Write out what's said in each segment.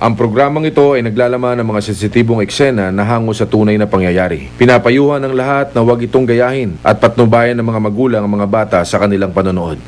Ang programang ito ay naglalaman ng mga sensitibong eksena na hango sa tunay na pangyayari. Pinapayuhan ng lahat na huwag itong gayahin at patnubayan ng mga magulang ang mga bata sa kanilang panonood.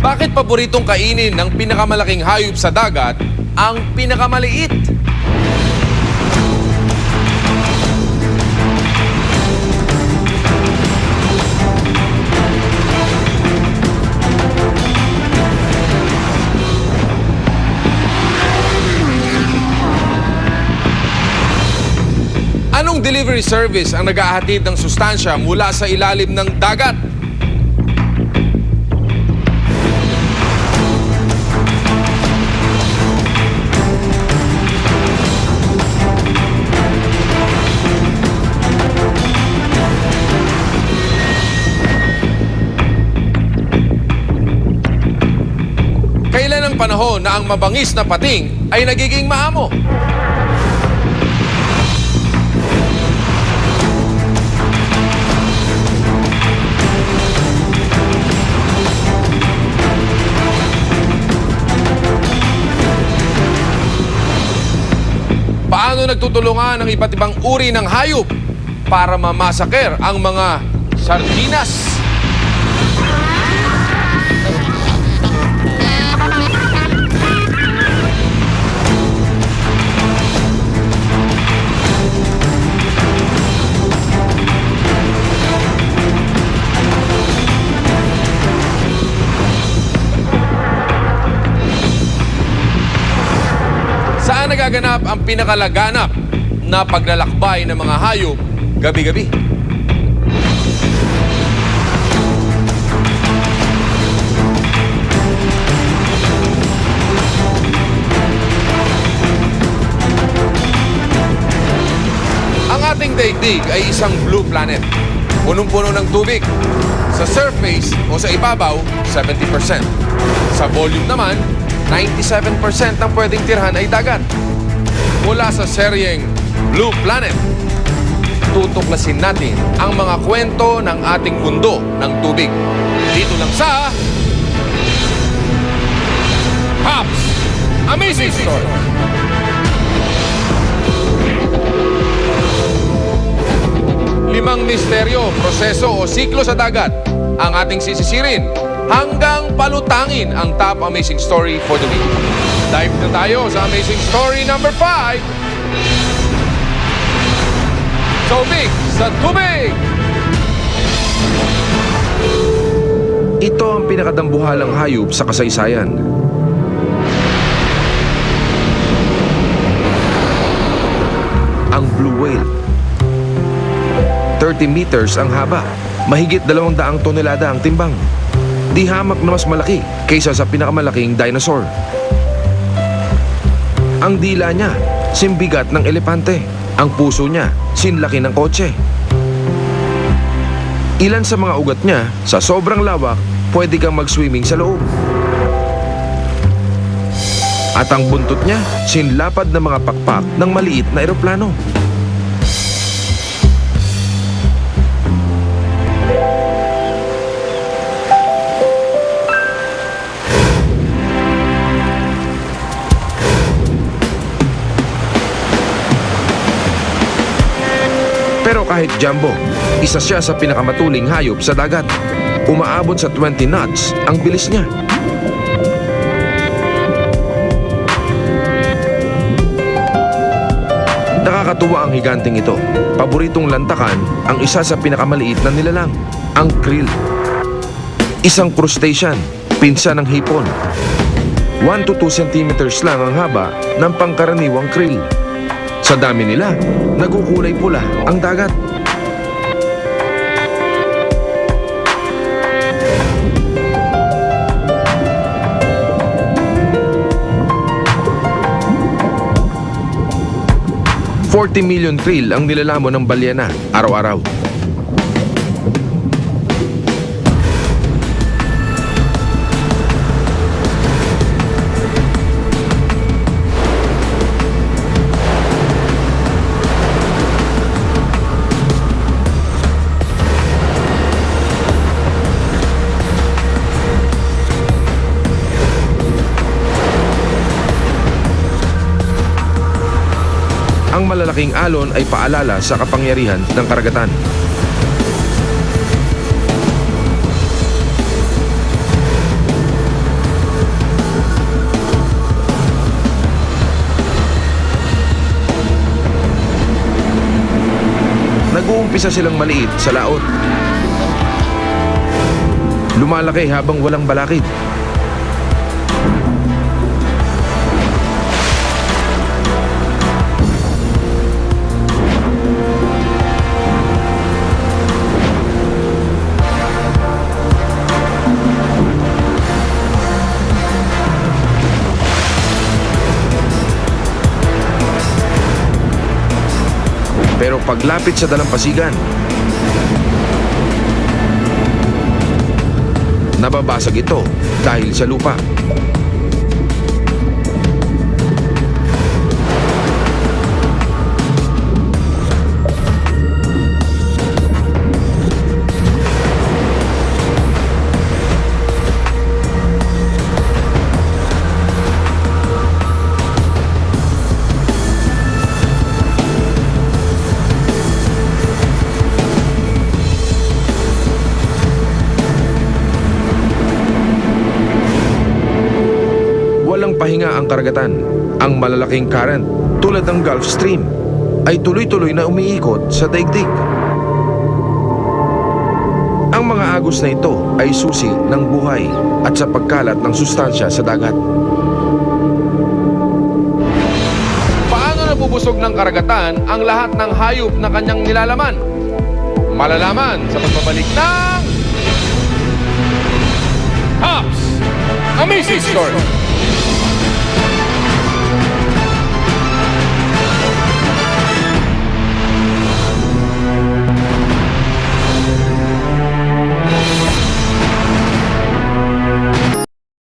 Bakit paboritong kainin ng pinakamalaking hayop sa dagat ang pinakamaliit? Anong delivery service ang nag-ahatid ng sustansya mula sa ilalim ng dagat? Kailan ang panahon na ang mabangis na pating ay nagiging maamo? Paano nagtutulungan ang iba't ibang uri ng hayop para mamasaker ang mga sardinas? Saan nagaganap ang pinakalaganap na paglalakbay ng mga hayop gabi-gabi? Ang ating daigdig ay isang blue planet. Punong-puno ng tubig. Sa surface o sa ibabaw, 70%. Sa volume naman, 97% ng pwedeng tirhan ay dagat. Mula sa seryeng Blue Planet, tutuklasin natin ang mga kwento ng ating mundo ng tubig. Dito lang sa Pops Amazing Story. Limang misteryo, proseso o siklo sa dagat ang ating sisisirin hanggang palutangin ang top amazing story for the week. Dive na tayo sa amazing story number 5. So big sa tubig! Ito ang pinakadambuhalang hayop sa kasaysayan. Ang blue whale. 30 meters ang haba. Mahigit 200 tonelada ang timbang. Di hamak na mas malaki kaysa sa pinakamalaking dinosaur. Ang dila niya, simbigat ng elepante. Ang puso niya, sinlaki ng kotse. Ilan sa mga ugat niya, sa sobrang lawak, pwede kang mag-swimming sa loob. At ang buntot niya, sinlapad ng mga pakpak ng maliit na eroplano. Pero kahit jumbo, isa siya sa pinakamatuling hayop sa dagat. Umaabot sa 20 knots ang bilis niya. Nakakatuwa ang higanting ito. Paboritong lantakan ang isa sa pinakamaliit na nilalang, ang krill. Isang crustacean, pinsan ng hipon. 1 to 2 centimeters lang ang haba ng pangkaraniwang krill. Sa dami nila, nagkukulay pula ang dagat. $40 million krill ang nilalamon ng balyena araw-araw. Ang malalaking alon ay paalala sa kapangyarihan ng karagatan. Nag-uumpisa silang maliit sa laot. Lumalaki habang walang balakid. Pero paglapit sa dalampasigan, nababasag ito dahil sa lupa. Walang pahinga ang karagatan. Ang malalaking current, tulad ng Gulf Stream, ay tuloy-tuloy na umiikot sa daigdig. Ang mga agos na ito ay susi ng buhay at sa pagkalat ng sustansya sa dagat. Paano nabubusog ng karagatan ang lahat ng hayop na kanyang nilalaman? Malalaman sa pagbabalik ng Hops Amazing Story.